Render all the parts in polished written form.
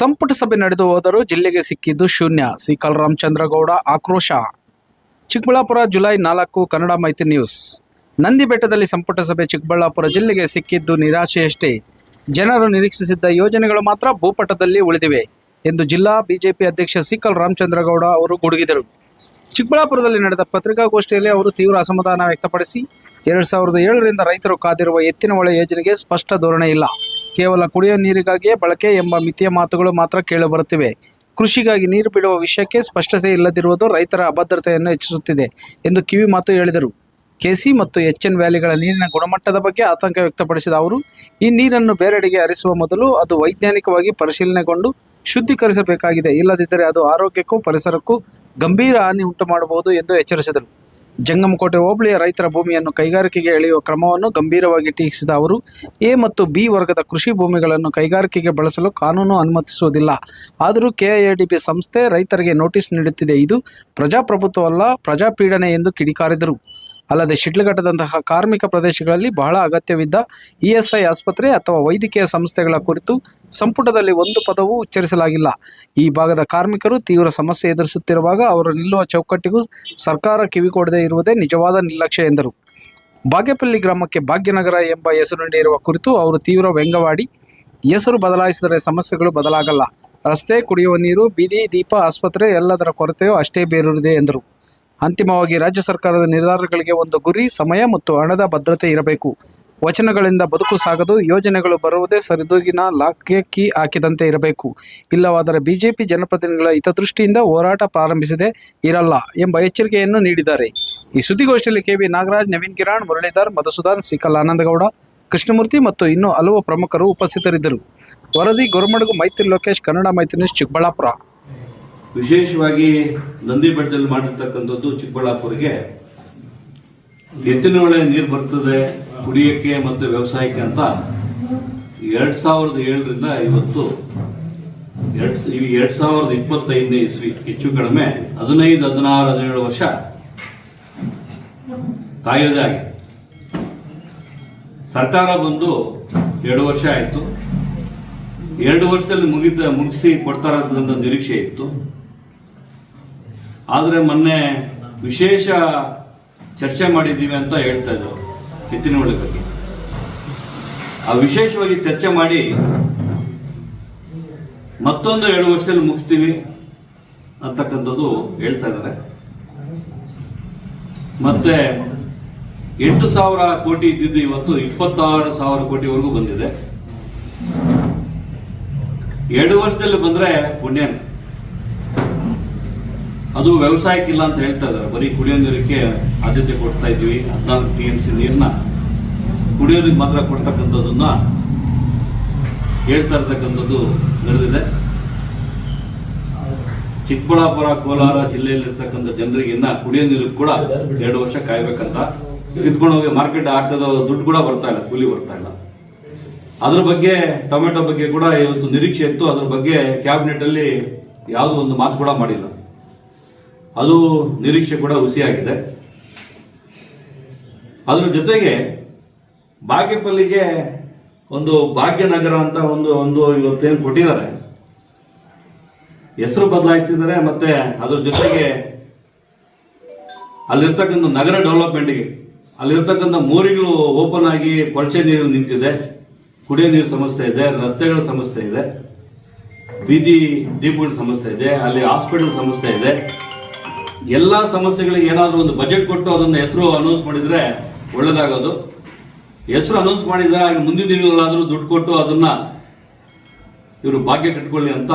ಸಂಪುಟ ಸಭೆ ನಡೆದು ಹೋದರೂ ಜಿಲ್ಲೆಗೆ ಸಿಕ್ಕಿದ್ದು ಶೂನ್ಯ. ಸಿ ಕಲ್ರಾಮಚಂದ್ರಗೌಡ ಆಕ್ರೋಶ. ಚಿಕ್ಕಬಳ್ಳಾಪುರ ಜುಲೈ 4 ಕನ್ನಡ ಮಾಹಿತಿ ನ್ಯೂಸ್. ನಂದಿ ಬೆಟ್ಟದಲ್ಲಿ ಸಂಪುಟ ಸಭೆ. ಚಿಕ್ಕಬಳ್ಳಾಪುರ ಜಿಲ್ಲೆಗೆ ಸಿಕ್ಕಿದ್ದು ನಿರಾಶೆಯಷ್ಟೇ. ಜನರು ನಿರೀಕ್ಷಿಸಿದ್ದ ಯೋಜನೆಗಳು ಮಾತ್ರ ಭೂಪಟದಲ್ಲಿ ಉಳಿದಿವೆ ಎಂದು ಜಿಲ್ಲಾ ಬಿಜೆಪಿ ಅಧ್ಯಕ್ಷ ಸಿ ಕಲ್ರಾಮಚಂದ್ರಗೌಡ ಅವರು ಗುಡುಗಿದರು. ಚಿಕ್ಕಬಳ್ಳಾಪುರದಲ್ಲಿ ನಡೆದ ಪತ್ರಿಕಾಗೋಷ್ಠಿಯಲ್ಲಿ ಅವರು ತೀವ್ರ ಅಸಮಾಧಾನ ವ್ಯಕ್ತಪಡಿಸಿ 2007ರಿಂದ ರೈತರು ಕಾದಿರುವ ಎತ್ತಿನಹೊಳೆ ಯೋಜನೆಗೆ ಸ್ಪಷ್ಟ ಧೋರಣೆ ಇಲ್ಲ, ಕೇವಲ ಕುಡಿಯುವ ನೀರಿಗಾಗಿಯೇ ಬಳಕೆ ಎಂಬ ಮಿತಿಯ ಮಾತುಗಳು ಮಾತ್ರ ಕೇಳಿಬರುತ್ತಿವೆ. ಕೃಷಿಗಾಗಿ ನೀರು ಬಿಡುವ ವಿಷಯಕ್ಕೆ ಸ್ಪಷ್ಟತೆ ಇಲ್ಲದಿರುವುದು ರೈತರ ಅಭದ್ರತೆಯನ್ನು ಹೆಚ್ಚಿಸುತ್ತಿದೆ ಎಂದು ಕಿವಿ ಮಾತು ಹೇಳಿದರು. ಕೆಸಿ ಮತ್ತು ಎಚ್ಎನ್ ವ್ಯಾಲಿಗಳ ನೀರಿನ ಗುಣಮಟ್ಟದ ಬಗ್ಗೆ ಆತಂಕ ವ್ಯಕ್ತಪಡಿಸಿದ ಅವರು, ಈ ನೀರನ್ನು ಬೇರೆಡೆಗೆ ಹರಿಸುವ ಮೊದಲು ಅದು ವೈಜ್ಞಾನಿಕವಾಗಿ ಪರಿಶೀಲನೆಗೊಂಡು ಶುದ್ಧೀಕರಿಸಬೇಕಾಗಿದೆ. ಇಲ್ಲದಿದ್ದರೆ ಅದು ಆರೋಗ್ಯಕ್ಕೂ ಪರಿಸರಕ್ಕೂ ಗಂಭೀರ ಹಾನಿ ಉಂಟು ಮಾಡಬಹುದು ಎಂದು ಎಚ್ಚರಿಸಿದರು. ಜಂಗಮಕೋಟೆ ಹೋಬಳಿಯ ರೈತರ ಭೂಮಿಯನ್ನು ಕೈಗಾರಿಕೆಗೆ ಎಳೆಯುವ ಕ್ರಮವನ್ನು ಗಂಭೀರವಾಗಿ ಟೀಕಿಸಿದ ಅವರು, ಎ ಮತ್ತು ಬಿ ವರ್ಗದ ಕೃಷಿ ಭೂಮಿಗಳನ್ನು ಕೈಗಾರಿಕೆಗೆ ಬಳಸಲು ಕಾನೂನು ಅನುಮತಿಸುವುದಿಲ್ಲ. ಆದರೂ ಕೆಐಎಡಿಬಿ ಸಂಸ್ಥೆ ರೈತರಿಗೆ ನೋಟಿಸ್ ನೀಡುತ್ತಿದೆ. ಇದು ಪ್ರಜಾಪ್ರಭುತ್ವವಲ್ಲ, ಪ್ರಜಾಪೀಡನೆ ಎಂದು ಕಿಡಿಕಾರಿದರು. ಅಲ್ಲದೆ ಶಿಡ್ಲಘಟ್ಟದಂತಹ ಕಾರ್ಮಿಕ ಪ್ರದೇಶಗಳಲ್ಲಿ ಬಹಳ ಅಗತ್ಯವಿದ್ದ ಇಎಸ್ಐ ಆಸ್ಪತ್ರೆ ಅಥವಾ ವೈದ್ಯಕೀಯ ಸಂಸ್ಥೆಗಳ ಕುರಿತು ಸಂಪುಟದಲ್ಲಿ ಒಂದು ಪದವೂ ಉಚ್ಚರಿಸಲಾಗಿಲ್ಲ. ಈ ಭಾಗದ ಕಾರ್ಮಿಕರು ತೀವ್ರ ಸಮಸ್ಯೆ ಎದುರಿಸುತ್ತಿರುವಾಗ ಅವರು ನಿಲ್ಲುವ ಚೌಕಟ್ಟಿಗೂ ಸರ್ಕಾರ ಕಿವಿಕೊಡದೇ ಇರುವುದೇ ನಿಜವಾದ ನಿರ್ಲಕ್ಷ್ಯ ಎಂದರು. ಬಾಗೇಪಲ್ಲಿ ಗ್ರಾಮಕ್ಕೆ ಭಾಗ್ಯನಗರ ಎಂಬ ಹೆಸರು ನೀಡಿರುವ ಕುರಿತು ಅವರು ತೀವ್ರ ವ್ಯಂಗ್ಯವಾಡಿ, ಹೆಸರು ಬದಲಾಯಿಸಿದರೆ ಸಮಸ್ಯೆಗಳು ಬದಲಾಗಲ್ಲ. ರಸ್ತೆ, ಕುಡಿಯುವ ನೀರು, ಬೀದಿ ದೀಪ, ಆಸ್ಪತ್ರೆ ಎಲ್ಲದರ ಕೊರತೆಯೂ ಅಷ್ಟೇ ಬೇರೂರಿದೆ ಎಂದರು. ಅಂತಿಮವಾಗಿ ರಾಜ್ಯ ಸರ್ಕಾರದ ನಿರ್ಧಾರಗಳಿಗೆ ಒಂದು ಗುರಿ, ಸಮಯ ಮತ್ತು ಹಣದ ಭದ್ರತೆ ಇರಬೇಕು. ವಚನಗಳಿಂದ ಬದುಕು ಸಾಗದು. ಯೋಜನೆಗಳು ಬರುವುದೇ ಸರಿದೂಗಿನ ಲಾಕ್ಗೆ ಕೀ ಹಾಕಿದಂತೆ ಇರಬೇಕು. ಇಲ್ಲವಾದರೆ ಬಿಜೆಪಿ ಜನಪ್ರತಿನಿಧಿಗಳ ಹಿತದೃಷ್ಟಿಯಿಂದ ಹೋರಾಟ ಪ್ರಾರಂಭಿಸದೇ ಇರಲ್ಲ ಎಂಬ ಎಚ್ಚರಿಕೆಯನ್ನು ನೀಡಿದ್ದಾರೆ. ಈ ಸುದ್ದಿಗೋಷ್ಠಿಯಲ್ಲಿ ಕೆವಿ ನಾಗರಾಜ್, ನವೀನ್ ಕಿರಣ್, ಮುರಳೀಧರ್, ಮಧುಸೂದನ್, ಸಿಕಲ್ ಆನಂದಗೌಡ, ಕೃಷ್ಣಮೂರ್ತಿ ಮತ್ತು ಇನ್ನೂ ಹಲವು ಪ್ರಮುಖರು ಉಪಸ್ಥಿತರಿದ್ದರು. ವರದಿ ಗೊರಮಡಗು ಮೈತ್ರಿ ಲೋಕೇಶ್, ಕನ್ನಡ ಮಾಹಿತಿ ನ್ಯೂಸ್, ಚಿಕ್ಕಬಳ್ಳಾಪುರ. ವಿಶೇಷವಾಗಿ ನಂದಿ ಬೆಟ್ಟದಲ್ಲಿ ಮಾಡಿರ್ತಕ್ಕಂಥದ್ದು ಚಿಕ್ಕಬಳ್ಳಾಪುರಿಗೆ ಎತ್ತಿನಹೊಳೆ ನೀರು ಬರ್ತದೆ ಕುಡಿಯೋಕ್ಕೆ ಮತ್ತು ವ್ಯವಸಾಯಕ್ಕೆ ಅಂತ 2007ರಿಂದ ಇವತ್ತು 2025ನೇ ಇಸ್ವಿ ಹೆಚ್ಚು ಕಡಿಮೆ 15, 16, 17 ವರ್ಷ ಕಾಯೋದೇ ಆಗಿದೆ. ಸರ್ಕಾರ ಬಂದು 2 ವರ್ಷ ಆಯಿತು. 2 ವರ್ಷದಲ್ಲಿ ಮುಗಿಸಿ ಕೊಡ್ತಾರ ಅಂತ ನಿರೀಕ್ಷೆ ಇತ್ತು. ಆದರೆ ಮೊನ್ನೆ ವಿಶೇಷ ಚರ್ಚೆ ಮಾಡಿದ್ದೀವಿ ಅಂತ ಹೇಳ್ತಾ ಇದ್ರು ಎತ್ತಿನಹೊಳೆ ಬಗ್ಗೆ. ಆ ವಿಶೇಷವಾಗಿ ಚರ್ಚೆ ಮಾಡಿ ಮತ್ತೊಂದು 2 ವರ್ಷದಲ್ಲಿ ಮುಗಿಸ್ತೀವಿ ಅಂತಕ್ಕಂಥದ್ದು ಹೇಳ್ತಾ ಇದ್ದಾರೆ. ಮತ್ತೆ 8,000 ಕೋಟಿ ಇದ್ದಿದ್ದು ಇವತ್ತು 26,000 ಕೋಟಿವರೆಗೂ ಬಂದಿದೆ. 2 ವರ್ಷದಲ್ಲಿ ಬಂದ್ರೆ ಪುಣ್ಯ. ಅದು ವ್ಯವಸಾಯಕ್ಕಿಲ್ಲ ಅಂತ ಹೇಳ್ತಾ ಇದ್ದಾರೆ. ಬರೀ ಕುಡಿಯೋ ನೀರಿಗೆ ಆದ್ಯತೆ ಕೊಡ್ತಾ ಇದ್ವಿ. 14 TMC ನೀರನ್ನ ಕುಡಿಯೋದಕ್ಕೆ ಮಾತ್ರ ಕೊಡ್ತಕ್ಕಂಥದ್ದನ್ನ ಹೇಳ್ತಾ ಇರ್ತಕ್ಕಂಥದ್ದು ನಡೆದಿದೆ. ಚಿಕ್ಕಬಳ್ಳಾಪುರ, ಕೋಲಾರ ಜಿಲ್ಲೆಯಲ್ಲಿರ್ತಕ್ಕಂಥ ಜನರಿಗೆ ಇನ್ನ ಕುಡಿಯೋ ನೀರಿಗೆ ಕೂಡ 2 ವರ್ಷ ಕಾಯ್ಬೇಕಂತ ಕಿತ್ಕೊಂಡು ಹೋಗಿ ಮಾರ್ಕೆಟ್ ಹಾಕೋದು ದುಡ್ಡು ಕೂಡ ಬರ್ತಾ ಇಲ್ಲ, ಕೂಲಿ ಬರ್ತಾ ಇಲ್ಲ. ಅದ್ರ ಬಗ್ಗೆ ಟೊಮೆಟೊ ಬಗ್ಗೆ ಕೂಡ ಇವತ್ತು ನಿರೀಕ್ಷೆ ಇತ್ತು. ಅದ್ರ ಬಗ್ಗೆ ಕ್ಯಾಬಿನೆಟ್ ಅಲ್ಲಿ ಯಾವುದೋ ಒಂದು ಮಾತು ಕೂಡ ಮಾಡಿಲ್ಲ. ಅದು ನಿರೀಕ್ಷೆ ಕೂಡ ಹುಸಿಯಾಗಿದೆ. ಅದ್ರ ಜೊತೆಗೆ ಬಾಗೇಪಲ್ಲಿಗೆ ಒಂದು ಭಾಗ್ಯನಗರ ಅಂತ ಒಂದು ಇವತ್ತೇನು ಕೊಟ್ಟಿದ್ದಾರೆ, ಹೆಸರು ಬದಲಾಯಿಸಿದ್ದಾರೆ. ಮತ್ತೆ ಅದ್ರ ಜೊತೆಗೆ ಅಲ್ಲಿರ್ತಕ್ಕಂಥ ನಗರ ಡೆವಲಪ್ಮೆಂಟ್ಗೆ ಅಲ್ಲಿರ್ತಕ್ಕಂಥ ಮೋರಿಗಳು ಓಪನ್ ಆಗಿ ಕೊಳಚೆ ನೀರು ನಿಂತಿದೆ, ಕುಡಿಯೋ ನೀರು ಸಮಸ್ಯೆ ಇದೆ, ರಸ್ತೆಗಳ ಸಮಸ್ಯೆ ಇದೆ, ಬೀದಿ ದೀಪಗಳ ಸಮಸ್ಯೆ ಇದೆ, ಅಲ್ಲಿ ಹಾಸ್ಪಿಟಲ್ ಸಮಸ್ಯೆ ಇದೆ. ಎಲ್ಲ ಸಮಸ್ಯೆಗಳಿಗೆ ಏನಾದರೂ ಒಂದು ಬಜೆಟ್ ಕೊಟ್ಟು ಅದನ್ನ ಹೆಸರು ಅನೌನ್ಸ್ ಮಾಡಿದ್ರೆ ಒಳ್ಳೇದಾಗೋದು. ಹೆಸರು ಅನೌನ್ಸ್ ಮಾಡಿದ್ರೆ ಮುಂದಿನ ದಿನಗಳಾದರೂ ದುಡ್ಡು ಕೊಟ್ಟು ಅದನ್ನ ಇವರು ಭಾಗ್ಯ ಕಟ್ಕೊಳ್ಳಿ ಅಂತ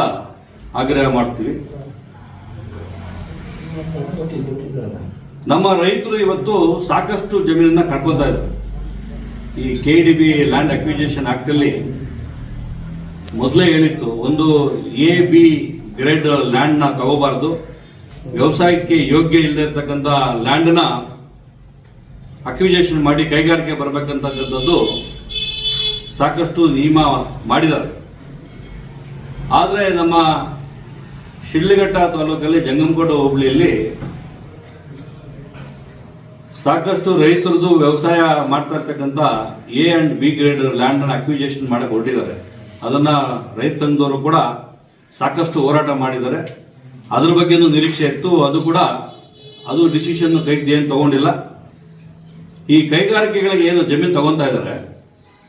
ಆಗ್ರಹ ಮಾಡ್ತೀವಿ. ನಮ್ಮ ರೈತರು ಇವತ್ತು ಸಾಕಷ್ಟು ಜಮೀನನ್ನ ಕಟ್ಕೊತಾ ಇದ್ದಾರೆ. ಈ KDB ಲ್ಯಾಂಡ್ ಅಕ್ವಿಜಿಷನ್ ಆಕ್ಟ್ ಅಲ್ಲಿ ಮೊದಲೇ ಹೇಳಿತ್ತು, ಒಂದು A-B ಗ್ರೇಡ್ ಲ್ಯಾಂಡ್ ನ ತಗೋಬಾರದು, ವ್ಯವಸಾಯಕ್ಕೆ ಯೋಗ್ಯ ಇಲ್ಲದೆ ಇರ್ತಕ್ಕಂಥ ಲ್ಯಾಂಡ್ನ ಅಕ್ವಿಜೇಷನ್ ಮಾಡಿ ಕೈಗಾರಿಕೆ ಬರಬೇಕಂತಕ್ಕಂಥದ್ದು ಸಾಕಷ್ಟು ನಿಯಮ ಮಾಡಿದ್ದಾರೆ. ಆದರೆ ನಮ್ಮ ಶಿಡ್ಲಘಟ್ಟ ತಾಲೂಕಲ್ಲಿ ಜಂಗಮಕೋಟೆ ಹೋಬಳಿಯಲ್ಲಿ ಸಾಕಷ್ಟು ರೈತರದು ವ್ಯವಸಾಯ ಮಾಡ್ತಾ ಇರ್ತಕ್ಕಂಥ A and B grade land ಅನ್ನು ಅಕ್ವಿಜೇಷನ್ ಮಾಡಕ್ಕೆ ಹೊರಟಿದ್ದಾರೆ. ಅದನ್ನ ರೈತ ಸಂಘದವರು ಕೂಡ ಸಾಕಷ್ಟು ಹೋರಾಟ ಮಾಡಿದ್ದಾರೆ. ಅದ್ರ ಬಗ್ಗೆನೂ ನಿರೀಕ್ಷೆ ಇತ್ತು. ಅದು ಡಿಸಿಷನ್ ಕೈಗೆ ಏನು ತಗೊಂಡಿಲ್ಲ. ಈ ಕೈಗಾರಿಕೆಗಳಿಗೆ ಏನು ಜಮೀನು ತಗೊಂತಾ ಇದ್ದಾರೆ,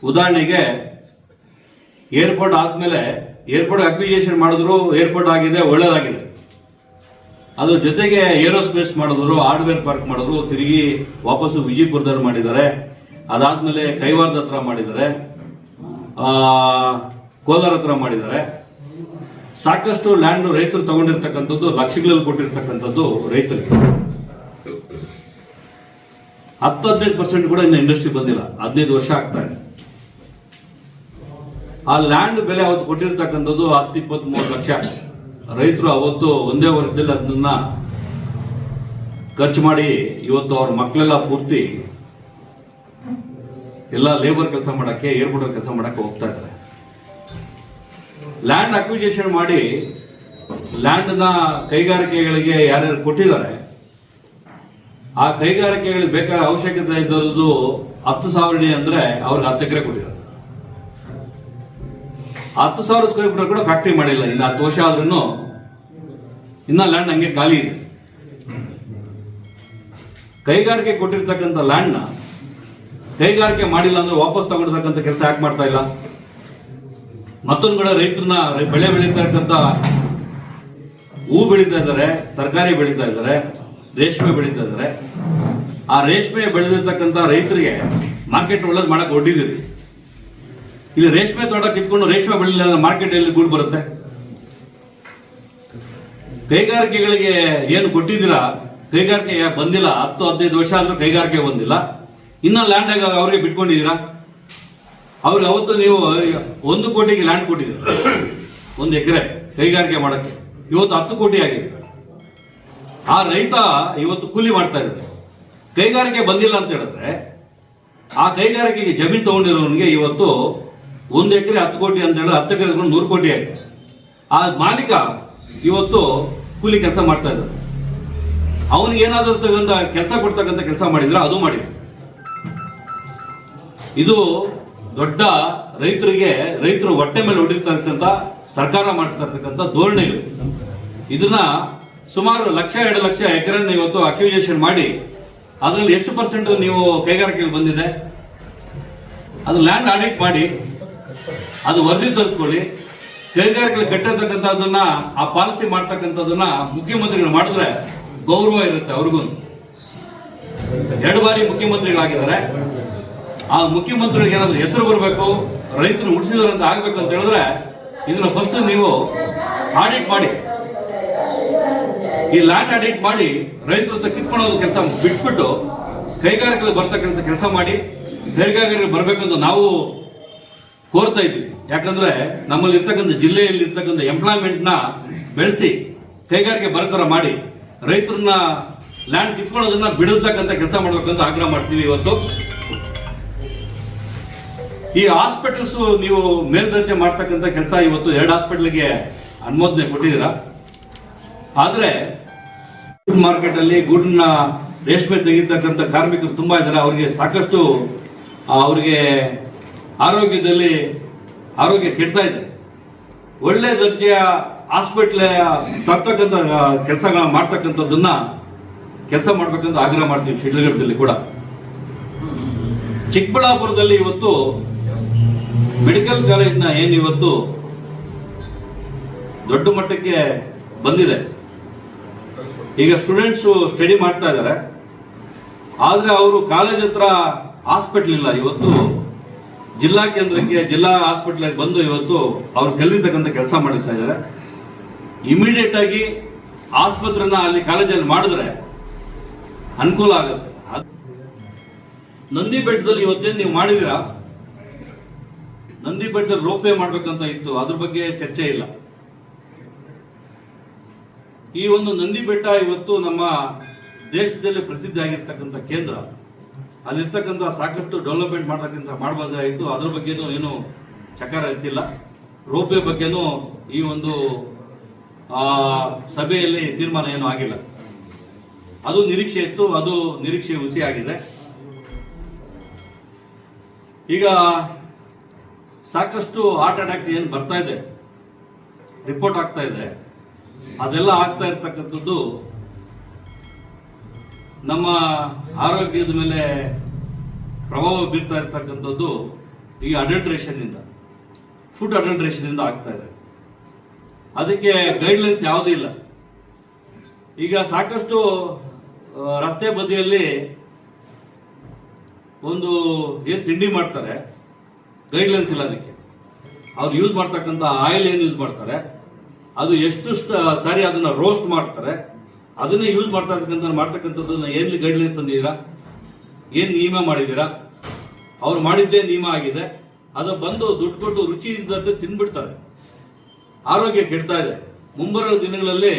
ಉದಾಹರಣೆಗೆ ಏರ್ಪೋರ್ಟ್ ಆದ್ಮೇಲೆ ಏರ್ಪೋರ್ಟ್ ಅಕ್ವಿಜೇಷನ್ ಮಾಡಿದ್ರು, ಏರ್ಪೋರ್ಟ್ ಆಗಿದೆ, ಒಳ್ಳೇದಾಗಿದೆ. ಅದ್ರ ಜೊತೆಗೆ ಏರೋಸ್ಪೇಸ್ ಮಾಡಿದ್ರು, ಹಾರ್ಡ್ವೇರ್ ಪಾರ್ಕ್ ಮಾಡಿದ್ರು, ತಿರುಗಿ ವಾಪಸ್ಸು ವಿಜಯಪುರದಲ್ಲಿ ಮಾಡಿದ್ದಾರೆ. ಅದಾದ್ಮೇಲೆ ಕೈವಾರದ ಹತ್ರ ಮಾಡಿದ್ದಾರೆ, ಕೋಲಾರ ಹತ್ರ ಮಾಡಿದ್ದಾರೆ. ಸಾಕಷ್ಟು ಲ್ಯಾಂಡ್ ರೈತರು ತಗೊಂಡಿರ್ತಕ್ಕಂಥದ್ದು, ಲಕ್ಷಗಳಲ್ಲಿ ಕೊಟ್ಟಿರ್ತಕ್ಕಂಥದ್ದು ರೈತರಿಗೆ. 10-15% ಕೂಡ ಇನ್ನು ಇಂಡಸ್ಟ್ರಿ ಬಂದಿಲ್ಲ, 15 ವರ್ಷ ಆಗ್ತಾ ಇದೆ. ಆ ಲ್ಯಾಂಡ್ ಬೆಲೆ ಅವತ್ತು ಕೊಟ್ಟಿರ್ತಕ್ಕಂಥದ್ದು 10-23 ಲಕ್ಷ. ರೈತರು ಅವತ್ತು ಒಂದೇ ವರ್ಷದಲ್ಲಿ ಅದನ್ನ ಖರ್ಚು ಮಾಡಿ ಇವತ್ತು ಅವ್ರ ಮಕ್ಕಳೆಲ್ಲ ಪೂರ್ತಿ ಎಲ್ಲ ಲೇಬರ್ ಕೆಲಸ ಮಾಡಕ್ಕೆ, ಏರ್ಪೋರ್ಟ್ ಕೆಲಸ ಮಾಡಕ್ಕೆ ಹೋಗ್ತಾ ಇದ್ದಾರೆ. ಲ್ಯಾಂಡ್ ಅಕ್ವಿಜೇಷನ್ ಮಾಡಿ ಲ್ಯಾಂಡ್ನ ಕೈಗಾರಿಕೆಗಳಿಗೆ ಯಾರ್ಯಾರು ಕೊಟ್ಟಿದ್ದಾರೆ, ಆ ಕೈಗಾರಿಕೆಗಳಿಗೆ ಬೇಕಾದ ಅವಶ್ಯಕತೆ ಇದ್ದದ್ದು 10,000 ಅಡಿ ಅಂದ್ರೆ ಅವ್ರಿಗೆ 10 ಎಕರೆ ಕೊಟ್ಟಿದ್ದಾರೆ. 10,000 ಸ್ಕ್ವೇರ್ ಫೀಟ್ ಕೂಡ ಫ್ಯಾಕ್ಟ್ರಿ ಮಾಡಿಲ್ಲ. ಇನ್ನು 10 ವರ್ಷ ಆದ್ರೂ ಇನ್ನ ಲ್ಯಾಂಡ್ ಹಂಗೆ ಖಾಲಿ ಇದೆ. ಕೈಗಾರಿಕೆ ಕೊಟ್ಟಿರ್ತಕ್ಕಂಥ ಲ್ಯಾಂಡ್ನ ಕೈಗಾರಿಕೆ ಮಾಡಿಲ್ಲ ಅಂದ್ರೆ ವಾಪಸ್ ತಗೊಂಡಿರ್ತಕ್ಕಂಥ ಕೆಲಸ ಯಾಕೆ ಮಾಡ್ತಾ ಇಲ್ಲ? ಮತ್ತೊಂದು ಕಡೆ ರೈತರನ್ನ ಬೆಳೆ ಬೆಳೀತಕ್ಕಂಥ ಹೂ ಬೆಳೀತಾ ಇದ್ದಾರೆ, ತರಕಾರಿ ಬೆಳೀತಾ ಇದ್ದಾರೆ, ರೇಷ್ಮೆ ಬೆಳೀತಾ ಇದ್ದಾರೆ. ಆ ರೇಷ್ಮೆ ಬೆಳೆದಿರ್ತಕ್ಕಂಥ ರೈತರಿಗೆ ಮಾರ್ಕೆಟ್ ಒಳ್ಳೇದು ಮಾಡಕ್ ಹೊಟ್ಟಿದ್ದೀರಿ. ಇಲ್ಲಿ ರೇಷ್ಮೆ ತೋಟ ಕಿತ್ಕೊಂಡು ರೇಷ್ಮೆ ಬೆಳೆಯಲಿಲ್ಲ, ಮಾರ್ಕೆಟ್ ಎಲ್ಲಿ ದುಡ್ಡು ಬರುತ್ತೆ? ಕೈಗಾರಿಕೆಗಳಿಗೆ ಏನು ಕೊಟ್ಟಿದ್ದೀರಾ, ಕೈಗಾರಿಕೆ ಬಂದಿಲ್ಲ. 10-15 ವರ್ಷ ಆದ್ರೂ ಕೈಗಾರಿಕೆ ಬಂದಿಲ್ಲ. ಇನ್ನ ಲ್ಯಾಂಡ್ ಆಗಿ ಅವ್ರಿಗೆ ಬಿಟ್ಕೊಂಡಿದ್ದೀರಾ? ಅವ್ರಿಗೆ ಅವತ್ತು ನೀವು 1 ಕೋಟಿಗೆ ಲ್ಯಾಂಡ್ ಕೊಟ್ಟಿದ್ದೀರಾ, 1 ಎಕರೆ ಕೈಗಾರಿಕೆ ಮಾಡಕ್ಕೆ. ಇವತ್ತು 10 ಕೋಟಿ ಆಗಿದೆ. ಆ ರೈತ ಇವತ್ತು ಕೂಲಿ ಮಾಡ್ತಾ ಇದ್ದಾರೆ. ಕೈಗಾರಿಕೆ ಬಂದಿಲ್ಲ ಅಂತ ಹೇಳಿದ್ರೆ ಆ ಕೈಗಾರಿಕೆಗೆ ಜಮೀನು ತಗೊಂಡಿರೋನಿಗೆ ಇವತ್ತು 1 ಎಕರೆ 10 ಕೋಟಿ ಅಂತ ಹೇಳಿದ್ರೆ 10 ಎಕರೆ 100 ಕೋಟಿ ಆಯ್ತು. ಆ ಮಾಲೀಕ ಇವತ್ತು ಕೂಲಿ ಕೆಲಸ ಮಾಡ್ತಾ ಇದ್ದಾರೆ. ಅವನಿಗೆ ಏನಾದ್ರೂ ಕೆಲಸ ಕೊಡ್ತಕ್ಕಂಥ ಕೆಲಸ ಮಾಡಿದ್ರೆ ಅದು ಮಾಡಿದ್ರು. ಇದು ದೊಡ್ಡ ರೈತರು ಹೊಟ್ಟೆ ಮೇಲೆ ಹೊಡಿರ್ತಕ್ಕಂಥ ಸರ್ಕಾರ ಮಾಡ್ತಿರ್ತಕ್ಕಂಥ ಧೋರಣೆಗಳು. ಇದನ್ನ ಸುಮಾರು 1-2 ಲಕ್ಷ ಎಕರೆನ ಇವತ್ತು ಅಕ್ವಿಜೇಷನ್ ಮಾಡಿ ಅದರಲ್ಲಿ ಎಷ್ಟು ಪರ್ಸೆಂಟ್ ನೀವು ಕೈಗಾರಿಕೆಗಳು ಬಂದಿದೆ ಅದು ಲ್ಯಾಂಡ್ ಆಡಿಟ್ ಮಾಡಿ ಅದು ವರದಿ ತರಿಸ್ಕೊಳ್ಳಿ. ಕೈಗಾರಿಕೆಗಳು ಕಟ್ಟಿರ್ತಕ್ಕಂಥದ್ದನ್ನ ಆ ಪಾಲಿಸಿ ಮಾಡ್ತಕ್ಕಂಥದ್ದನ್ನ ಮುಖ್ಯಮಂತ್ರಿಗಳು ಮಾಡಿದ್ರೆ ಗೌರವ ಇರುತ್ತೆ ಅವ್ರಿಗೂ. 2 ಬಾರಿ ಮುಖ್ಯಮಂತ್ರಿಗಳಾಗಿದ್ದಾರೆ. ಆ ಮುಖ್ಯಮಂತ್ರಿಗಳಿಗೆ ಏನಾದ್ರು ಹೆಸರು ಬರಬೇಕು, ರೈತರು ಉಳಿಸಿದ್ರಂತ ಆಗ್ಬೇಕು ಅಂತ ಹೇಳಿದ್ರೆ ಇದನ್ನ ಫಸ್ಟ್ ನೀವು ಆಡಿಟ್ ಮಾಡಿ, ಈ ಲ್ಯಾಂಡ್ ಆಡಿಟ್ ಮಾಡಿ ರೈತರ ಹತ್ರ ಕಿತ್ಕೊಳ್ಳೋದು ಕೆಲಸ ಬಿಟ್ಬಿಟ್ಟು ಕೈಗಾರಿಕೆಗಳು ಬರ್ತಕ್ಕಂಥ ಕೆಲಸ ಮಾಡಿ. ಕೈಗಾರಿಕೆಗಳು ಬರಬೇಕಂತ ನಾವು ಕೋರ್ತಾ ಇದ್ವಿ. ಯಾಕಂದ್ರೆ ನಮ್ಮಲ್ಲಿ ಇರ್ತಕ್ಕಂಥ ಜಿಲ್ಲೆಯಲ್ಲಿ ಇರ್ತಕ್ಕಂಥ ಎಂಪ್ಲಾಯ್ಮೆಂಟ್ ನ ಬೆಳೆಸಿ ಕೈಗಾರಿಕೆ ಬರತರ ಮಾಡಿ ರೈತರನ್ನ ಲ್ಯಾಂಡ್ ಕಿತ್ಕೊಳ್ಳೋದನ್ನ ಬಿಡತಕ್ಕಂಥ ಕೆಲಸ ಮಾಡ್ಬೇಕಂತ ಆಗ್ರಹ ಮಾಡ್ತೀವಿ. ಇವತ್ತು ಈ ಹಾಸ್ಪಿಟಲ್ಸ್ ನೀವು ಮೇಲ್ದರ್ಜೆ ಮಾಡ್ತಕ್ಕಂಥ ಕೆಲಸ ಇವತ್ತು 2 ಹಾಸ್ಪಿಟಲ್ಗೆ ಅನುಮೋದನೆ ಕೊಟ್ಟಿದ್ದೀರಾ. ಆದ್ರೆ ಮಾರ್ಕೆಟ್ ಅಲ್ಲಿ ಗೂಡ್ನ ರೇಷ್ಮೆ ತೆಗಿತಕ್ಕಂಥ ಕಾರ್ಮಿಕರು ತುಂಬಾ ಇದ್ದಾರೆ. ಅವರಿಗೆ ಸಾಕಷ್ಟು ಅವರಿಗೆ ಆರೋಗ್ಯ ಕೆಡ್ತಾ ಇದೆ. ಒಳ್ಳೆ ದರ್ಜೆಯ ಹಾಸ್ಪಿಟ್ಲ್ ತರ್ತಕ್ಕಂಥ ಕೆಲಸಗಳನ್ನ ಮಾಡ್ತಕ್ಕಂಥದ್ದನ್ನ ಕೆಲಸ ಮಾಡ್ಬೇಕಂತ ಆಗ್ರಹ ಮಾಡ್ತೀವಿ. ಶಿಡ್ಲಘಟ್ಟದಲ್ಲಿ ಕೂಡ, ಚಿಕ್ಕಬಳ್ಳಾಪುರದಲ್ಲಿ ಇವತ್ತು ಮೆಡಿಕಲ್ ಕಾಲೇಜ್ನ ಏನು ಇವತ್ತು ದೊಡ್ಡ ಮಟ್ಟಕ್ಕೆ ಬಂದಿದೆ. ಈಗ ಸ್ಟೂಡೆಂಟ್ಸ್ ಸ್ಟಡಿ ಮಾಡ್ತಾ ಇದ್ದಾರೆ. ಆದ್ರೆ ಅವರು ಕಾಲೇಜ್ ಹತ್ರ ಹಾಸ್ಪಿಟಲ್ ಇಲ್ಲ. ಇವತ್ತು ಜಿಲ್ಲಾ ಕೇಂದ್ರಕ್ಕೆ, ಜಿಲ್ಲಾ ಹಾಸ್ಪಿಟಲ್ ಬಂದು ಇವತ್ತು ಅವ್ರು ಕಲಿತಕ್ಕಂಥ ಕೆಲಸ ಮಾಡ್ತಾ ಇದ್ದಾರೆ. ಇಮಿಡಿಯೇಟ್ ಆಗಿ ಆಸ್ಪತ್ರೆನ ಅಲ್ಲಿ ಕಾಲೇಜಲ್ಲಿ ಮಾಡಿದ್ರೆ ಅನುಕೂಲ ಆಗುತ್ತೆ. ನಂದಿ ಬೆಟ್ಟದಲ್ಲಿ ಇವತ್ತೇನು ನೀವು ಮಾಡಿದಿರಾ, ನಂದಿ ಬೆಟ್ಟದಲ್ಲಿ ರೋಪ್ವೇ ಮಾಡ್ಬೇಕಂತ ಇತ್ತು, ಅದ್ರ ಬಗ್ಗೆ ಚರ್ಚೆ ಇಲ್ಲ. ಈ ಒಂದು ನಂದಿ ಬೆಟ್ಟ ಇವತ್ತು ನಮ್ಮ ದೇಶದಲ್ಲಿ ಪ್ರಸಿದ್ಧಿ ಆಗಿರ್ತಕ್ಕಂಥ ಕೇಂದ್ರ. ಅಲ್ಲಿರ್ತಕ್ಕಂಥ ಸಾಕಷ್ಟು ಡೆವಲಪ್ಮೆಂಟ್ ಮಾಡಬಹುದಾಯಿತು. ಅದ್ರ ಬಗ್ಗೆನೂ ಏನು ಚಕಾರ ಇರ್ತಿಲ್ಲ. ರೋಪ್ವೇ ಬಗ್ಗೆನೂ ಈ ಒಂದು ಸಭೆಯಲ್ಲಿ ತೀರ್ಮಾನ ಏನೂ ಆಗಿಲ್ಲ. ಅದು ನಿರೀಕ್ಷೆ ಇತ್ತು, ಅದು ನಿರೀಕ್ಷೆ ಹುಸಿ ಆಗಿದೆ. ಈಗ ಸಾಕಷ್ಟು ಹಾರ್ಟ್ ಅಟ್ಯಾಕ್ ಏನು ಬರ್ತಾ ಇದೆ, ರಿಪೋರ್ಟ್ ಆಗ್ತಾ ಇದೆ, ಅದೆಲ್ಲ ಆಗ್ತಾ ಇರ್ತಕ್ಕಂಥದ್ದು ನಮ್ಮ ಆರೋಗ್ಯದ ಮೇಲೆ ಪ್ರಭಾವ ಬೀರ್ತಾ ಇರ್ತಕ್ಕಂಥದ್ದು ಈ ಅಡಲ್ಟ್ರೇಷನ್ನಿಂದ, ಫುಡ್ ಅಡಲ್ಟ್ರೇಷನ್ನಿಂದ ಆಗ್ತಾ ಇದೆ. ಅದಕ್ಕೆ ಗೈಡ್ಲೈನ್ಸ್ ಯಾವುದೂ ಇಲ್ಲ. ಈಗ ಸಾಕಷ್ಟು ರಸ್ತೆ ಬದಿಯಲ್ಲಿ ಒಂದು ಏನು ತಿಂಡಿ ಮಾಡ್ತಾರೆ, ಗೈಡ್ಲೈನ್ಸ್ ಇಲ್ಲ ಅದಕ್ಕೆ. ಅವ್ರು ಯೂಸ್ ಮಾಡ್ತಕ್ಕಂಥ ಆಯಿಲ್ ಏನು ಯೂಸ್ ಮಾಡ್ತಾರೆ, ಅದು ಎಷ್ಟು ಸಾರಿ ಅದನ್ನ ರೋಸ್ಟ್ ಮಾಡ್ತಾರೆ, ಅದನ್ನೇ ಯೂಸ್ ಮಾಡ್ತಕ್ಕಂಥದ್ದನ್ನ ಎಲ್ಲಿ ಗೈಡ್ಲೈನ್ಸ್ ತಂದಿದ್ದೀರಾ, ಏನು ನಿಯಮ ಮಾಡಿದ್ದೀರಾ? ಅವ್ರು ಮಾಡಿದ್ದೇ ನಿಯಮ ಆಗಿದೆ. ಅದು ಬಂದು ದುಡ್ಡು ಕೊಟ್ಟು ರುಚಿ ಇದ್ದಂತೆ ತಿನ್ಬಿಡ್ತಾರೆ. ಆರೋಗ್ಯ ಕೆಡ್ತಾ ಇದೆ. ಮುಂಬರುವ ದಿನಗಳಲ್ಲಿ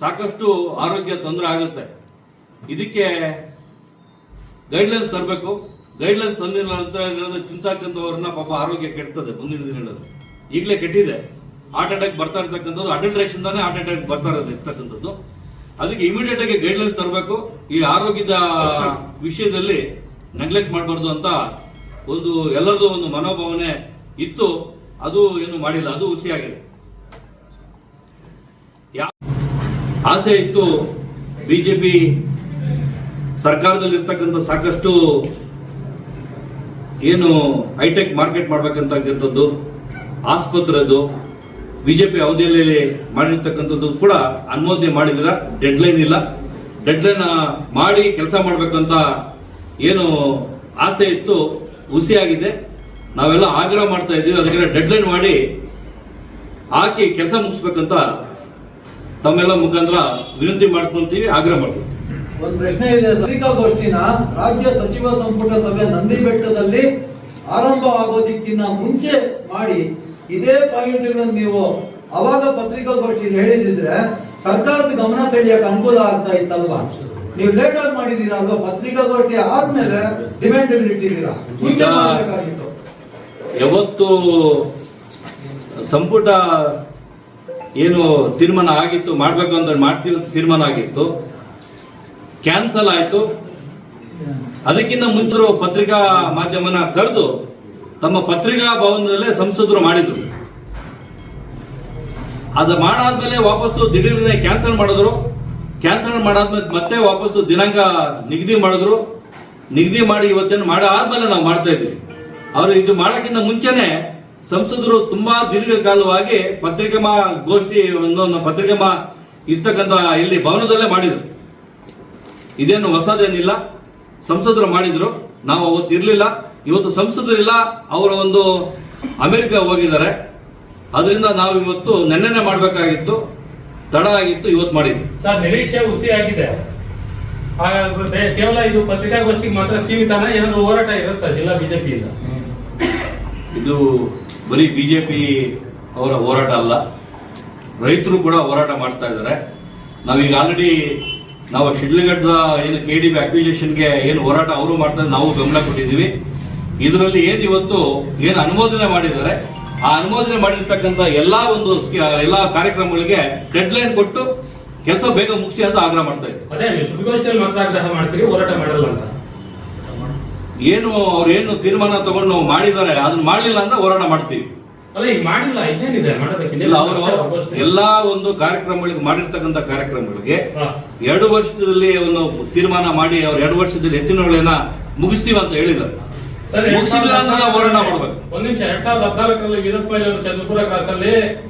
ಸಾಕಷ್ಟು ಆರೋಗ್ಯ ತೊಂದರೆ ಆಗುತ್ತೆ. ಇದಕ್ಕೆ ಗೈಡ್ಲೈನ್ಸ್ ತರಬೇಕು. ಗೈಡ್ಲೈನ್ಸ್ ತಂದಿಲ್ಲ ಅಂತ ತಿಂತಕ್ಕಂಥವ್ರನ್ನ ಪಾಪ ಆರೋಗ್ಯ ಕೆಡ್ತದೆ ಮುಂದಿನ ದಿನಗಳಲ್ಲಿ. ಈಗಲೇ ಕೆಟ್ಟಿದೆ. ಹಾರ್ಟ್ ಅಟ್ಯಾಕ್ ಬರ್ತಾ ಇರ್ತಕ್ಕಂಥದ್ದು ಅಡಲ್ಟ್ರೇಷನ್ ತಾನೇ ಹಾರ್ಟ್ ಅಟ್ಯಾಕ್ ಬರ್ತಾ ಇರ್ತಕ್ಕಂಥದ್ದು. ಅದಕ್ಕೆ ಇಮಿಡಿಯೇಟ್ ಆಗಿ ಗೈಡ್ಲೈನ್ಸ್ ತರಬೇಕು. ಈ ಆರೋಗ್ಯದ ವಿಷಯದಲ್ಲಿ ನೆಗ್ಲೆಕ್ಟ್ ಮಾಡಬಾರ್ದು ಅಂತ ಒಂದು ಎಲ್ಲರದು ಒಂದು ಮನೋಭಾವನೆ ಇತ್ತು. ಅದು ಏನು ಮಾಡಿಲ್ಲ, ಅದು ಹುಸಿಯಾಗಿದೆ. ಆಸೆ ಇತ್ತು ಬಿಜೆಪಿ ಸರ್ಕಾರದಲ್ಲಿ ಇರ್ತಕ್ಕಂಥ ಸಾಕಷ್ಟು ಏನು ಹೈಟೆಕ್ ಮಾರ್ಕೆಟ್ ಮಾಡ್ಬೇಕಂತಕ್ಕಂಥದ್ದು, ಆಸ್ಪತ್ರೆದು ಬಿಜೆಪಿ ಅವಧಿಯಲ್ಲಿ ಮಾಡಿರ್ತಕ್ಕಂಥದ್ದು ಕೂಡ ಅನುಮೋದನೆ ಮಾಡಿದ್ರ. ಡೆಡ್ಲೈನ್ ಇಲ್ಲ. ಡೆಡ್ಲೈನ್ ಮಾಡಿ ಕೆಲಸ ಮಾಡ್ಬೇಕಂತ ಏನು ಆಸೆ ಇತ್ತು, ಹುಸಿಯಾಗಿದೆ. ನಾವೆಲ್ಲ ಆಗ್ರಹ ಮಾಡ್ತಾ ಇದ್ದೀವಿ. ಅದಕ್ಕೆಲ್ಲ ಡೆಡ್ಲೈನ್ ಮಾಡಿ ಹಾಕಿ ಕೆಲಸ ಮುಗಿಸ್ಬೇಕಂತ ತಮ್ಮೆಲ್ಲ ಮುಖಾಂತರ ವಿನಂತಿ ಮಾಡ್ಕೊಂತೀವಿ, ಆಗ್ರಹ ಮಾಡ್ಕೊಂತೀವಿ. ಒಂದು ಪ್ರಶ್ನೆ ಇದೆ. ಪತ್ರಿಕಾಗೋಷ್ಠಿನ ರಾಜ್ಯ ಸಚಿವ ಸಂಪುಟ ಸಭೆ ನಂದಿ ಬೆಟ್ಟದಲ್ಲಿ ಆರಂಭ ಆಗೋದಕ್ಕಿಂತ ಮುಂಚೆ ಮಾಡಿ ಇದೇ ಪಾಯಿಂಟ್ಗಳನ್ನು ನೀವು ಅವಾಗ ಪತ್ರಿಕಾಗೋಷ್ಠಿಯಲ್ಲಿ ಹೇಳಿದಿದ್ರೆ ಸರ್ಕಾರದ ಗಮನ ಸೆಳೆಯಕ್ಕೆ ಅನುಕೂಲ ಆಗ್ತಾ ಇತ್ತಲ್ವಾ? ನೀವು ಲೇಟ್ ಆಗಿ ಮಾಡಿದೀರಾ ಅಲ್ವಾ? ಪತ್ರಿಕಾಗೋಷ್ಠಿ ಆದ್ಮೇಲೆ ಡಿಮ್ಯಾಂಡ್ ಇಟ್ಟಿದ್ದೀರಾ, ಮುಂಚೆ ಮಾಡಬೇಕಾಗಿತ್ತು. ಯಾವತ್ತು ಸಂಪುಟ ಏನು ತೀರ್ಮಾನ ಆಗಿತ್ತು ಮಾಡಬೇಕು ಅಂತ ತೀರ್ಮಾನ ಆಗಿತ್ತು, ಕ್ಯಾನ್ಸಲ್ ಆಯ್ತು. ಅದಕ್ಕಿಂತ ಮುಂಚೆ ಪತ್ರಿಕಾ ಮಾಧ್ಯಮನ ಕರೆದು ತಮ್ಮ ಪತ್ರಿಕಾ ಭವನದಲ್ಲೇ ಸಂಸದರು ಮಾಡಿದ್ರು. ಅದು ಮಾಡಾದ್ಮೇಲೆ ವಾಪಸ್ಸು ದಿಢೀರ್ನೆ ಕ್ಯಾನ್ಸಲ್ ಮಾಡಿದ್ರು. ಕ್ಯಾನ್ಸಲ್ ಮಾಡಾದ್ಮೇಲೆ ಮತ್ತೆ ವಾಪಸ್ಸು ದಿನಾಂಕ ನಿಗದಿ ಮಾಡಿದ್ರು. ನಿಗದಿ ಮಾಡಿ ಇವತ್ತೇನು ಮಾಡಾದ್ಮೇಲೆ ನಾವು ಮಾಡ್ತಾ ಇದ್ವಿ. ಅವರು ಇದು ಮಾಡೋಕ್ಕಿಂತ ಮುಂಚೆನೆ ಸಂಸದರು ತುಂಬಾ ದೀರ್ಘಕಾಲವಾಗಿ ಪತ್ರಿಕಾ ಗೋಷ್ಠಿ ಒಂದೊಂದು ಪತ್ರಿಕಾ ಇರ್ತಕ್ಕಂಥ ಇಲ್ಲಿ ಭವನದಲ್ಲೇ ಮಾಡಿದ್ರು. ಇದೇನು ಹೊಸದೇನಿಲ್ಲ. ಸಂಸದರು ಮಾಡಿದ್ರು, ನಾವು ಅವತ್ತು ಇರಲಿಲ್ಲ. ಇವತ್ತು ಸಂಸದರಿಲ್ಲ, ಅವರ ಒಂದು ಅಮೆರಿಕ ಹೋಗಿದ್ದಾರೆ. ಅದರಿಂದ ನಾವು ಇವತ್ತು ನೆನ್ನೆನೆ ಮಾಡಬೇಕಾಗಿತ್ತು, ತಡ ಆಗಿತ್ತು, ಇವತ್ತು ಮಾಡಿದ್ವಿ. ಸರ್, ನಿರೀಕ್ಷೆ ಹುಸಿ ಆಗಿದೆ. ಕೇವಲ ಇದು ಪತ್ರಿಕಾಗೋಷ್ಠಿಗೆ ಮಾತ್ರ ಸೀಮಿತನ, ಏನಾದ್ರು ಹೋರಾಟ ಇರುತ್ತಾ ಜಿಲ್ಲಾ ಬಿಜೆಪಿಯಿಂದ? ಇದು ಬರೀ ಬಿಜೆಪಿ ಅವರ ಹೋರಾಟ ಅಲ್ಲ, ರೈತರು ಕೂಡ ಹೋರಾಟ ಮಾಡ್ತಾ ಇದ್ದಾರೆ. ನಾವೀಗ ಆಲ್ರೆಡಿ ನಾವು ಶಿಡ್ಲಘಟ್ಟದ ಏನು KDB ಅಕ್ವಿಜೇಷನ್ಗೆ ಏನು ಹೋರಾಟ ಅವರು ಮಾಡ್ತಾರೆ, ನಾವು ಬೆಂಬಲ ಕೊಟ್ಟಿದ್ದೀವಿ. ಇದರಲ್ಲಿ ಏನು ಇವತ್ತು ಏನು ಅನುಮೋದನೆ ಮಾಡಿದ್ದಾರೆ, ಆ ಅನುಮೋದನೆ ಮಾಡಿರ್ತಕ್ಕಂಥ ಎಲ್ಲಾ ಕಾರ್ಯಕ್ರಮಗಳಿಗೆ ಡೆಡ್ ಲೈನ್ ಕೊಟ್ಟು ಕೆಲಸ ಬೇಗ ಮುಗಿಸಿ ಅಂತ ಆಗ್ರಹ ಮಾಡ್ತಾ ಇದ್ದೀವಿ. ಅದೇ ನೀವು ಸುದ್ದಿಗೋಷ್ಠಿಯಲ್ಲಿ ಮಾತ್ರ ಆಗ್ರಹ ಮಾಡ್ತೀರಿ, ಹೋರಾಟ ಮಾಡಲ್ಲ ಅಂತ? ಏನು ಅವ್ರು ಏನು ತೀರ್ಮಾನ ತಗೊಂಡು ಮಾಡಿದ್ದಾರೆ ಅದನ್ನ ಮಾಡಲಿಲ್ಲ ಅಂದ್ರೆ ಹೋರಾಟ ಮಾಡ್ತೀವಿ. ಅಲ್ಲ, ಈಗ ಮಾಡಿಲ್ಲ, ಇದೇನಿದೆ ಮಾಡೋದಕ್ಕೆ? ಅವರು ಎಲ್ಲಾ ಒಂದು ಕಾರ್ಯಕ್ರಮಗಳಿಗೆ ಮಾಡಿರ್ತಕ್ಕಂಥ ಕಾರ್ಯಕ್ರಮಗಳಿಗೆ 2 ವರ್ಷದಲ್ಲಿ ಒಂದು ತೀರ್ಮಾನ ಮಾಡಿ ಅವ್ರು 2 ವರ್ಷದಲ್ಲಿ ಹೆಚ್ಚಿನಗಳನ್ನ ಮುಗಿಸ್ತೀವಿ ಅಂತ ಹೇಳಿದ್ದಾರೆ. ಮುಗಿಸಿಲ್ಲ ಅಂದ್ರೆ ನಾವು ಹೋರಾಟ ಮಾಡ್ಬೇಕು. ಒಂದ್ ನಿಮಿಷ. 2014ರಲ್ಲಿ ವೀರಪ್ಪ ಮೊಯ್ಲಿ ಅವರು ಚಂದ್ರಪುರ ಕ್ರಾಸ್ ಅಲ್ಲಿ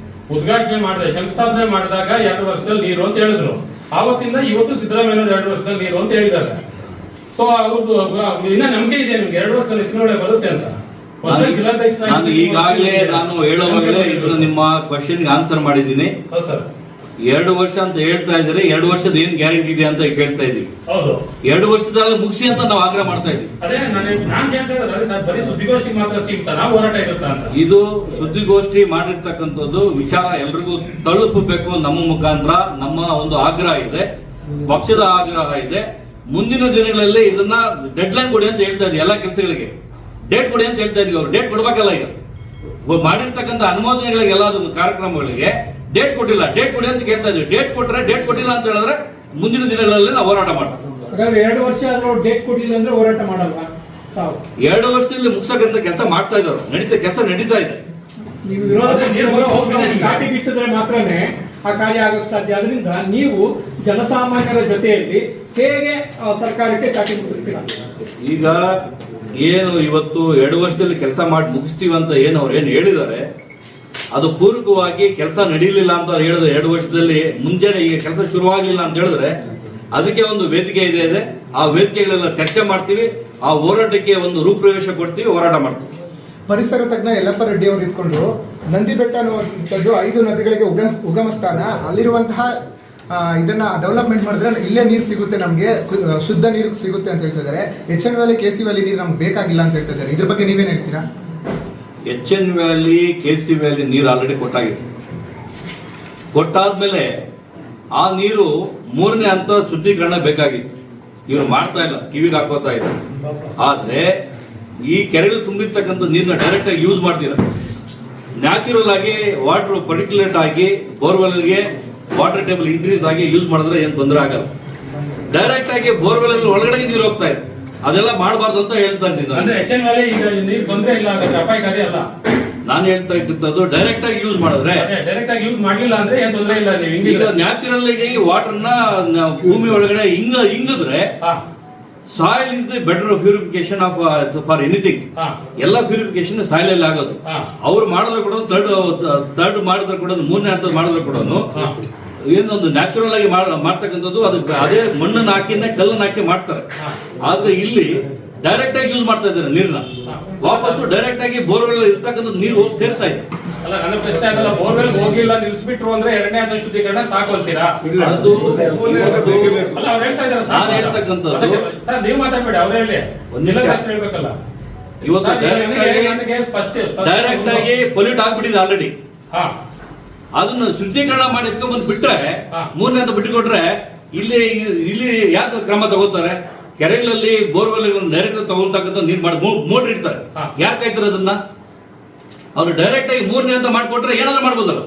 ಉದ್ಘಾಟನೆ ಮಾಡಿದ್ರೆ, ಶಂಕುಸ್ಥಾಪನೆ ಮಾಡಿದಾಗ 2 ವರ್ಷದಲ್ಲಿ ನೀರು ಅಂತ ಹೇಳಿದ್ರು. ಆವತ್ತಿಂದ ಇವತ್ತು ಸಿದ್ದರಾಮಯ್ಯ 2 ವರ್ಷದಲ್ಲಿ ನೀರು ಅಂತ ಹೇಳಿದ್ದಾರೆ. ಸೊ ಅವ್ರದ್ದು ಇನ್ನ ನಂಬಿಕೆ ಇದೆ ನಿಮ್ಗೆ 2 ವರ್ಷದಲ್ಲಿ ಹೆಚ್ಚಿನ ಬರುತ್ತೆ ಅಂತ? ನಾನು ಈಗಾಗಲೇ ಹೇಳೋ ವೇಳೆ ಇದನ್ನ ನಿಮ್ಮ ಕ್ವಶನ್ಗೆ ಆನ್ಸರ್ ಮಾಡಿದ್ದೀನಿ. 2 ವರ್ಷ ಅಂತ ಹೇಳ್ತಾ ಇದ್ದಾರೆ. 2 ವರ್ಷದ ಏನ್ ಗ್ಯಾರಂಟಿ ಇದೆ ಅಂತ ಕೇಳ್ತಾ ಇದೀವಿ. 2 ವರ್ಷದಲ್ಲಿ ಮುಗಿಸಿ ಅಂತ ನಾವು ಆಗ್ರಹ ಮಾಡ್ತಾ ಇದೀವಿ. ಅದೇ ನಾನು ಹೇಳ್ತಾ ಇರೋದು ಸರ್, ಬರೀ ಸುದ್ದಿಗೋಷ್ಠಿ ಮಾತ್ರ ಸೀಮಿತ, ನಾವು ಹೋರಾಟ ಇರುತ್ತಾ ಅಂತ? ಇದು ಸುದ್ದಿಗೋಷ್ಠಿ ಮಾಡಿರ್ತಕ್ಕಂಥದ್ದು ವಿಚಾರ ಎಲ್ರಿಗೂ ತಲುಪಬೇಕು. ನಮ್ಮ ಮುಖಾಂತರ ನಮ್ಮ ಒಂದು ಆಗ್ರಹ ಇದೆ, ಪಕ್ಷದ ಆಗ್ರಹ ಇದೆ. ಮುಂದಿನ ದಿನಗಳಲ್ಲಿ ಇದನ್ನ ಡೆಡ್ ಲೈನ್ ಕೊಡಿ ಅಂತ ಹೇಳ್ತಾ ಇದ್ದೀವಿ. ಎಲ್ಲ ಕೆಲಸಗಳಿಗೆ ಡೇಟ್ ಕೊಡಿ ಅಂತ ಹೇಳ್ತಾ ಇದೀವಿ. ಅವ್ರು ಡೇಟ್ ಕೊಡ್ಬೇಕಲ್ಲ. ಈಗ ಮಾಡಿರ್ತಕ್ಕಂಥ ಅನುಮೋದನೆಗಳಿಗೆ ಎಲ್ಲ ಕಾರ್ಯಕ್ರಮಗಳಿಗೆ ಡೇಟ್ ಕೊಟ್ಟಿಲ್ಲ. ಡೇಟ್ ಕೊಡಿ ಅಂತ ಕೇಳ್ತಾ ಇದೀವಿ. ಡೇಟ್ ಕೊಟ್ರೆ, ಡೇಟ್ ಕೊಟ್ಟಿಲ್ಲ ಅಂತ ಹೇಳಿದ್ರೆ ಮುಂದಿನ ದಿನಗಳಲ್ಲಿ ನಾವು ಹೋರಾಟ ಮಾಡ್ತೀವಿ. 2 ವರ್ಷ ಆದ್ರೂ ಡೇಟ್ ಕೊಟ್ಟಿಲ್ಲ ಅಂದ್ರೆ ಹೋರಾಟ ಮಾಡಲ್ವಾ? 2 ವರ್ಷದಲ್ಲಿ ಮುಗಿಸಕ್ಕಂತ ಕೆಲಸ ಮಾಡ್ತಾ ಇದ್ದಾರೆ. ಕೆಲಸ ನಡೀತಾ ಇದೆ. ನೀವು ವಿರೋಧ ಅದೇ ನೀರು ಬರೋ ಹೋಗ್ತದೆ ನಿಮ್ಗೆ. ಘಾಟಿ ಬೀಸಿದ್ರೆ ಮಾತ್ರನೇ ಆ ಕಾರ್ಯ ಆಗಕ್ಕೆ ಸಾಧ್ಯ. ಅದರಿಂದ ನೀವು ಜನಸಾಮಾನ್ಯರ ಜೊತೆಯಲ್ಲಿ ಹೇಗೆ ಸರ್ಕಾರಕ್ಕೆ ಚಾಟಿ ಮುಟ್ಟಿಸ್ತೀರಾ? ಈಗ ಏನು ಇವತ್ತು 2 ವರ್ಷದಲ್ಲಿ ಕೆಲಸ ಮಾಡಿ ಮುಗಿಸ್ತೀವಿ ಅಂತ ಏನು ಅವ್ರು ಏನು ಹೇಳಿದ್ದಾರೆ, ಅದು ಪೂರಕವಾಗಿ ಕೆಲಸ ನಡೀಲಿಲ್ಲ ಅಂತ ಹೇಳಿದ್ರೆ 2 ವರ್ಷದಲ್ಲಿ ಮುಂಜಾನೆ ಈಗ ಕೆಲಸ ಶುರುವಾಗಲಿಲ್ಲ ಅಂತ ಹೇಳಿದ್ರೆ ಅದಕ್ಕೆ ಒಂದು ವೇದಿಕೆ ಇದೆ. ಆ ವೇದಿಕೆಗಳೆಲ್ಲ ಚರ್ಚೆ ಮಾಡ್ತೀವಿ, ಆ ಹೋರಾಟಕ್ಕೆ ಒಂದು ರೂಪುರೇಷೆ ಕೊಡ್ತೀವಿ, ಹೋರಾಟ ಮಾಡ್ತೀವಿ. ಪರಿಸರ ತಜ್ಞ ಯಲ್ಲಪ್ಪ ರೆಡ್ಡಿ ಅವರು ಇದ್ಕೊಂಡು ನಂದಿ ಬೆಟ್ಟ ಅನ್ನುವಂಥದ್ದು 5 ನದಿಗಳಿಗೆ ಉಗಮ ಸ್ಥಾನ. ಅಲ್ಲಿರುವಂತಹ ಇದನ್ನ ಡೆವಲಪ್ಮೆಂಟ್ ಮಾಡಿದ್ರೆ ಇಲ್ಲೇ ನೀರು ಸಿಗುತ್ತೆ, ನಮಗೆ ಶುದ್ಧ ನೀರು ಸಿಗುತ್ತೆ ಅಂತ ಹೇಳ್ತಾ ಇದ್ದಾರೆ. HN ವ್ಯಾಲಿ KC ವ್ಯಾಲಿ ನೀರು ನಮ್ಗೆ ಬೇಕಾಗಿಲ್ಲ ಅಂತ ಹೇಳ್ತಾ ಇದ್ದಾರೆ. ಇದ್ರ ಬಗ್ಗೆ ನೀವೇನು ಹೇಳ್ತೀರಾ? HN ವ್ಯಾಲಿ KC ವ್ಯಾಲಿ ನೀರು ಆಲ್ರೆಡಿ ಕೊಟ್ಟಾಗಿದೆ. ಕೊಟ್ಟಾದ್ಮೇಲೆ ಆ ನೀರು 3ನೇ ಹಂತ ಶುದ್ಧೀಕರಣ ಬೇಕಾಗಿತ್ತು. ಇವ್ರು ಮಾಡ್ತಾ ಇಲ್ಲ, ಕಿವಿಗೆ ಹಾಕೋತಾ ಇಲ್ಲ. ಆದ್ರೆ ಈ ಕೆರೆಗಳು ತುಂಬಿರ್ತಕ್ಕಂಥ ನೀರನ್ನ ಡೈರೆಕ್ಟ್ ಆಗಿ ಯೂಸ್ ಮಾಡ್ತೀರಾ. ನ್ಯಾಚುರಲ್ ಆಗಿ ವಾಟರ್ ಪರ್ಟಿಕ್ಯುಲೇಟ್ ಆಗಿ ಬೋರ್ವೆಲ್ಗೆ ವಾಟರ್ ಟೇಬಲ್ ಇನ್ಕ್ರೀಸ್ ಆಗಿ ಯೂಸ್ ಮಾಡಿದ್ರೆ ಏನು ತೊಂದರೆ ಆಗಲ್ಲ. ಡೈರೆಕ್ಟ್ ಆಗಿ ಬೋರ್ವೆಲ್ ಒಳಗಡೆ ನೀರು ಹೋಗ್ತಾ ಇದೆ, ಅದೆಲ್ಲ ಮಾಡಬಾರ್ದು ಅಂತ ಹೇಳ್ತಾ ಇದ್ದೀನಿ. ಅಂದ್ರೆ HN ವ್ಯಾಲಿ ಈಗ ನೀರು ತೊಂದರೆ ಇಲ್ಲ, ಹಾಗಾದ್ರೆ ಅಪಾಯಕಾರಿ ಅಲ್ಲ. ನಾನು ಹೇಳ್ತಾ ಇದ್ದದ್ದು ಡೈರೆಕ್ಟ್ ಆಗಿ ಯೂಸ್ ಮಾಡಿದ್ರೆ, ಡೈರೆಕ್ಟ್ ಆಗಿ ಯೂಸ್ ಮಾಡ್ಲಿಲ್ಲ ಅಂದ್ರೆ ಏನ್ ತೊಂದರೆ ಇಲ್ಲ. ನೀವು ಹಿಂಗಿಲ್ಲ ನ್ಯಾಚುರಲ್ ಆಗಿ ವಾಟರ್ನ ಭೂಮಿ ಒಳಗಡೆ ಹಿಂಗಿದ್ರೆ soil is the better purification of for anything. ಎಲ್ಲ ಪ್ಯೂರಿಫಿಕೇಶನ್ ಸಾಯಿಲ್ ಅಲ್ಲಿ ಆಗೋದು. ಅವ್ರು ಮಾಡಿದ್ರು ಕೂಡ ಥರ್ಡ್ ಮಾಡಿದ್ರು ಕೂಡ 3ನೇ ಹಂತದ ಮಾಡಿದ್ರು ಕೂಡ ಏನೊಂದು ನ್ಯಾಚುರಲ್ ಆಗಿ ಮಾಡ್ತಕ್ಕಂಥದ್ದು ಅದು ಅದೇ ಮಣ್ಣನ್ನು ಹಾಕಿನೇ ಕಲ್ಲನ್ನು ಹಾಕಿ ಮಾಡ್ತಾರೆ. ಆದ್ರೆ ಇಲ್ಲಿ ಡೈರೆಕ್ಟ್ ಆಗಿ ಯೂಸ್ ಮಾಡ್ತಾ ಇದ್ದಾರೆ ನೀರನ್ನ. ವಾಪಸ್ ಡೈರೆಕ್ಟ್ ಆಗಿ ಬೋರ್ವೆಲ್ ಇರ್ತಕ್ಕಂಥ ನೀರು ಹೋಗಿ ಸೇರ್ತಾ ಇದೆ. ಅಲ್ಲ, ನನ್ನ ಪ್ರಶ್ನೆ ಅದಲ್ಲ. ಬೋರ್ವೆಲ್ ಹೋಗ್ಲಿಲ್ಲ, ನಿಲ್ಸ್ಬಿಟ್ರು ಅಂದ್ರೆ 2ನೇ ಹಂತ ಶುದ್ಧೀಕರಣ ಸಾಕು ಅಂತೀರಾ? ಅದು ಅಲ್ಲ, ಅವ್ರು ಹೇಳ್ತಾ ಇದ್ದಾರೆ ನಾನು ಹೇಳ್ತಕ್ಕಂಥದ್ದು. ಸರ್, ನೀವು ಮಾತಾಡ್ಬೇಡಿ, ಅವ್ರು ಹೇಳಿ. ಜಿಲ್ಲಾ ತಕ್ಷಣ ಹೇಳ್ಬೇಕಲ್ಲ. ಇವತ್ತು ಡೈರೆಕ್ಟ್ ಆಗಿ ಪೊಲ್ಯೂಟ್ ಆಗ್ಬಿಟ್ಟಿದೆ ಆಲ್ರೆಡಿ. ಅದನ್ನ ಶುದ್ಧೀಕರಣ ಮಾಡಿ ಎತ್ಕೊಂಡ್ಬಂದು ಬಿಟ್ರೆ 3ನೇ ಹಂತ ಬಿಟ್ಟುಕೊಟ್ರೆ ಇಲ್ಲಿ ಯಾಕೆ ಕ್ರಮ ತಗೋತಾರೆ? ಕೆರೆಗಳಲ್ಲಿ ಬೋರ್ವೆಲ್ ಡೈರೆಕ್ಟ್ ತಗೊಳ್ತಕ್ಕಂಥ ನೀರು ಮಾಡಿ ಮೋಟರ್ ಇಡ್ತಾರೆ. ಯಾಕೆ ಕಾಯ್ತಾರೆ ಅದನ್ನ? ಅವ್ರು ಡೈರೆಕ್ಟ್ ಆಗಿ 3ನೇ ಹಂತ ಮಾಡಿಕೊಟ್ರೆ ಏನಾದ್ರು ಮಾಡ್ಬೋದಲ್ಲ.